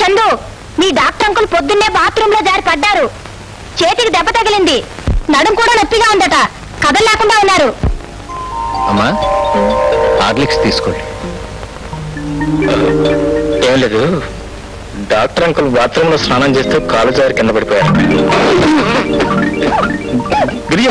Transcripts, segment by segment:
చందు, మీ doctor uncle పొద్దున్నే bathroom లో జారి పడ్డారు. చేతికి దెబ్బ తగిలింది, నడుం కూడా నొప్పిగా ఉందట, కదలలేకుండా ఉన్నారు. అమ్మా హార్లిక్స్ తీసుకోండి. ఏం లేదు, డాక్టర్ అంకుల్ బాత్రూమ్ లో స్నానం చేస్తూ కాలు జారి కింద పడిపోయారు. గిరిజ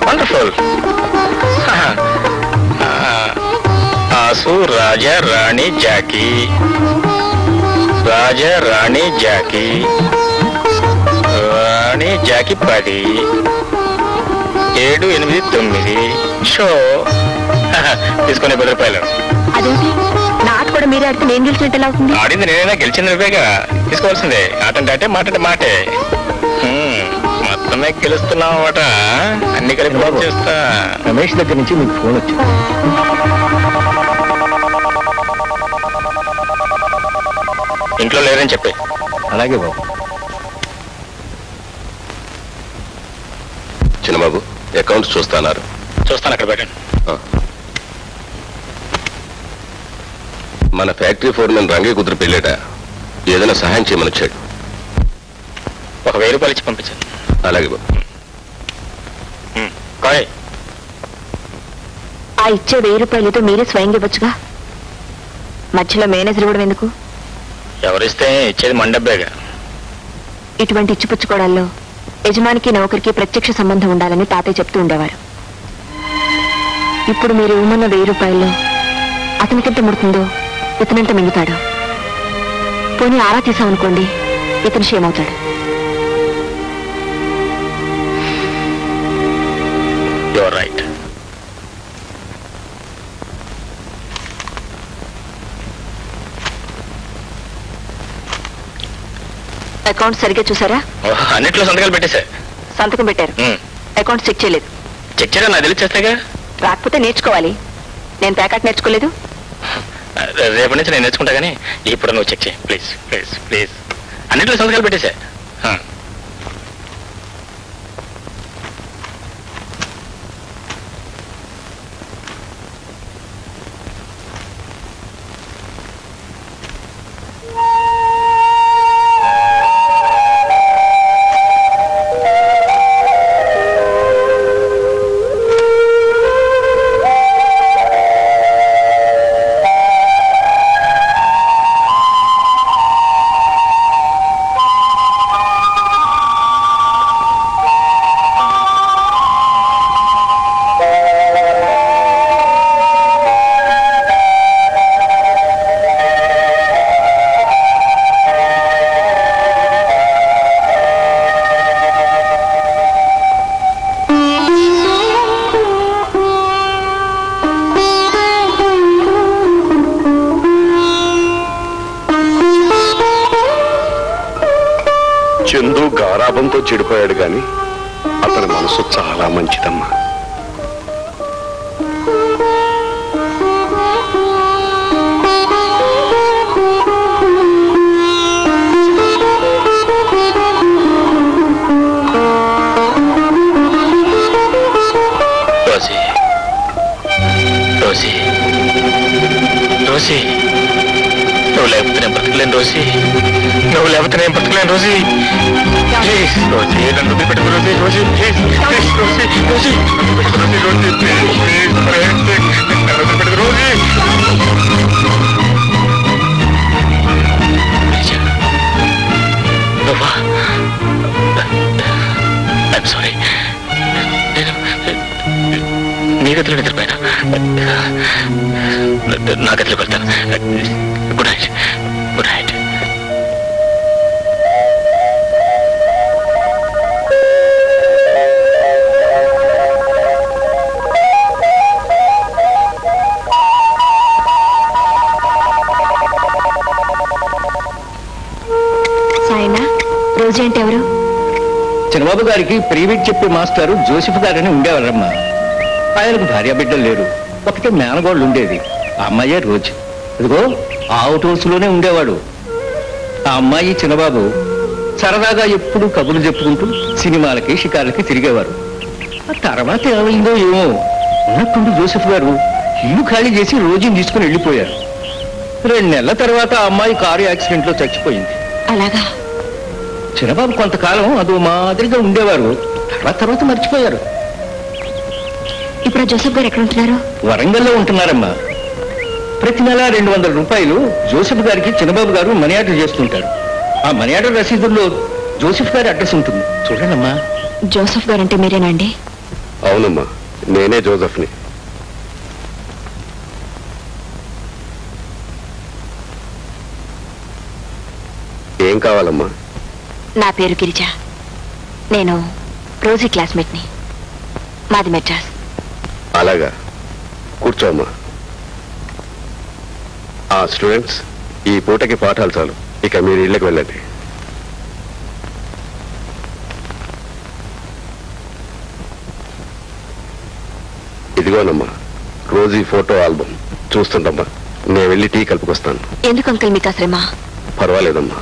వండర్ఫుల్. ఆసు రాజా రాణి జాకీ, రాజా రాణి జాకీ, రాణి జాకీ 10, 7, 8, 9 షో తీసుకునే 10 రూపాయలు. అదేంటి నాటు కూడా మీరే ఆడితే నేను గెలిచినట్టు ఎలా అవుతుంది? ఆడింది నేనైనా గెలిచింది నువ్వేగా, తీసుకోవాల్సిందే. ఆటంటే అంటే మాట మాటే. మొత్తమే గెలుస్తున్నావు అన్నమాట. అన్ని కలిపి బాబు చేస్తా. రమేష్ దగ్గర నుంచి మీకు ఫోన్ వచ్చింది. ఇంట్లో లేరని చెప్పి. అలాగే బాబు. చిన్నబాబు అకౌంట్స్ చూస్తాన్నారు. చూస్తాను, అక్కడ పెట్టండి. మన ఫ్యాక్టరీ ఫోర్మెన్ రంగే కుదురు పెళ్ళేట ఏదైనా సహాయం చేయమని వచ్చాడు. ఒక 1000 రూపాయలు ఇచ్చి పంపించాను. అలాగే బాబు. ఆ ఇచ్చే 1000 రూపాయలతో మీరే స్వయంగా ఇవ్వచ్చుగా, మధ్యలో మేనేజర్ ఇవ్వడం ఎందుకు? ఎవరిస్తే ఇచ్చేది మండబ్బేగా. ఇటువంటి ఇచ్చిపుచ్చుకోవడాల్లో యజమానికి నౌకరికి ప్రత్యక్ష సంబంధం ఉండాలని తాతయ్య చెప్తూ ఉండేవారు. ఇప్పుడు మీరు ఇవ్వమన్న 1000 రూపాయల్లో అతనికెంత ముడుతుందో ఇతనంత మింగుతాడు. పోనీ ఆరా తీసామనుకోండి, ఇతను క్షేమవుతాడు. You're right. అకౌంట్ సరిగ్గా చూసారా? అన్నిట్లో సంతకాలు పెట్టేశా. సంతకం పెట్టారు, అకౌంట్ చెక్ చేయలేదు. చెక్ చేయడం నాకు తెలిచేస్తాగా. రాకపోతే నేర్చుకోవాలి. నేను ప్యాకెట్ నేర్చుకోలేదు. రేపటి నుంచి నేను నేర్చుకుంటా, కానీ ఇప్పుడు నువ్వు చెక్ చేయి ప్లీజ్ ప్లీజ్ ప్లీజ్. అన్నిట్లో సంతకాలు పెట్టేశా. చందు గారాబంతో చెడిపోయాడు గాని అతని మనసు చాలా మంచిదమ్మా. రోజీ, నువ్వు లేకపోతే నేను బ్రతకలేను రోజీ, నువ్వు లేకపోతే నేను బ్రతకలేను రోజీ. ప్లీజ్ రోజీ, నన్ను వదిలిపెట్టకు Rosie, Rosie please, please Rosie, Rosie నన్ను వదిలిపెట్టకు రోజీ, ప్లీజ్, ప్లీజ్ నన్ను వదిలిపెట్టకు రోజీ. నువ్వా? I'm sorry. నేను నీ గదిలో నిద్రపోయినా, నా గదిలోకి వెళ్తాను. Good night, good night. సాయినా, రోజు ఏంటి ఎవరు? చంద్రబాబు గారికి ప్రైవేట్ చెప్పే మాస్టారు జోసెఫ్ గారని ఉండేవారమ్మా. ఆయనకు భార్య బిడ్డలు లేరు, ఒకటే మేనగోళ్ళు ఉండేది. ఆ అమ్మాయే రోజు. ఇదిగో అవుట్ హౌస్ లోనే ఉండేవాడు. ఆ అమ్మాయి చిన్నబాబు సరదాగా ఎప్పుడు కబుర్లు చెప్పుకుంటూ సినిమాలకి షికార్లకి తిరిగేవారు. ఆ తర్వాత ఏమైందో ఏమో, ఉన్నట్టుండి జోసెఫ్ గారు ఇల్లు ఖాళీ చేసి రోజుని తీసుకుని వెళ్ళిపోయారు. 2 నెలల తర్వాత ఆ అమ్మాయి కారు యాక్సిడెంట్ లో చచ్చిపోయింది. అలాగా? చిన్నబాబు కొంతకాలం అదో మాదిరిగా ఉండేవారు, తర్వాత మర్చిపోయారు. ఇప్పుడు జోసెఫ్ గారు ఎక్కడ ఉంటున్నారు? వరంగల్లో ఉంటున్నారమ్మా. ప్రతి నెల 200 రూపాయలు జోసెఫ్ గారికి చిన్నబాబు గారు మనీ ఆర్డర్ చేస్తుంటారు. ఆ మనీ ఆర్డర్ రసీదుల్లో జోసెఫ్ గారి అడ్రస్ ఉంటుంది, చూడండమ్మా. జోసెఫ్ గారు అంటే మీరేనండి? అవునమ్మా, నేనే జోసెఫ్ని. ఏం కావాలమ్మా? నా పేరు గిరిజ. నేను రోజీ క్లాస్మేట్ని. మాది మెడ్రాస్. అలాగా, కూర్చోమ్మా. ఆ స్టూడెంట్స్, ఈ పూటకి పాఠాలు చాలు, ఇక మీరు ఇళ్ళకి వెళ్ళండి. ఇదిగోనమ్మా రోజీ ఫోటో ఆల్బమ్. చూస్తుండమ్మా, నేను వెళ్ళి టీ కలుపుకొస్తాను. ఎందుకు అంకుల్ మీకు ఆ శ్రమ? పర్వాలేదమ్మా.